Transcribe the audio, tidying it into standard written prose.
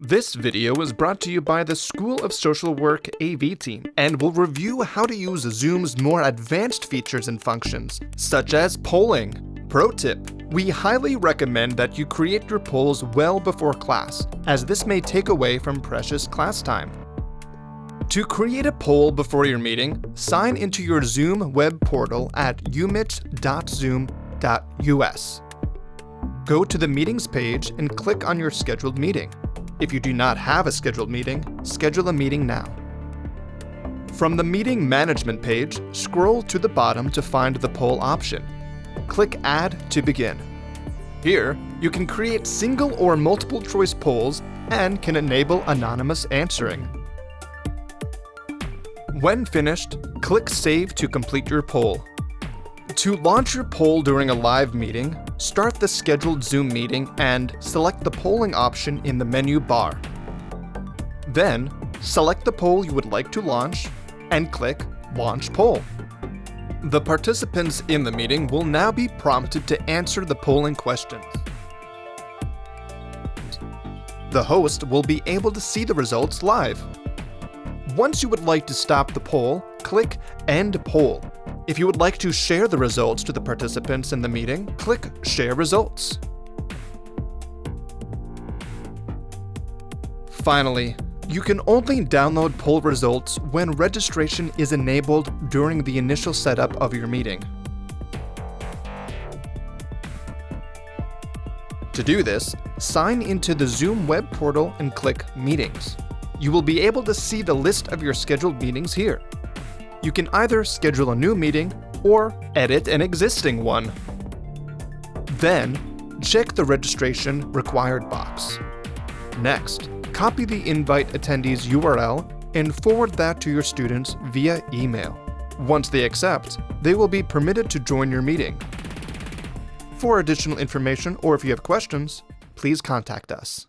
This video is brought to you by the School of Social Work AV team and will review how to use Zoom's more advanced features and functions, such as polling. Pro tip: we highly recommend that you create your polls well before class, as this may take away from precious class time. To create a poll before your meeting, sign into your Zoom web portal at umit.zoom.us. Go to the Meetings page and click on your scheduled meeting. If you do not have a scheduled meeting, schedule a meeting now. From the Meeting Management page, scroll to the bottom to find the poll option. Click Add to begin. Here, you can create single or multiple choice polls and can enable anonymous answering. When finished, click Save to complete your poll. To launch your poll during a live meeting, start the scheduled Zoom meeting and select the polling option in the menu bar. Then, select the poll you would like to launch and click Launch Poll. The participants in the meeting will now be prompted to answer the polling questions. The host will be able to see the results live. Once you would like to stop the poll, click End Poll. If you would like to share the results to the participants in the meeting, click Share Results. Finally, you can only download poll results when registration is enabled during the initial setup of your meeting. To do this, sign into the Zoom web portal and click Meetings. You will be able to see the list of your scheduled meetings here. You can either schedule a new meeting or edit an existing one. Then, check the registration required box. Next, copy the invite attendee's URL and forward that to your students via email. Once they accept, they will be permitted to join your meeting. For additional information or if you have questions, please contact us.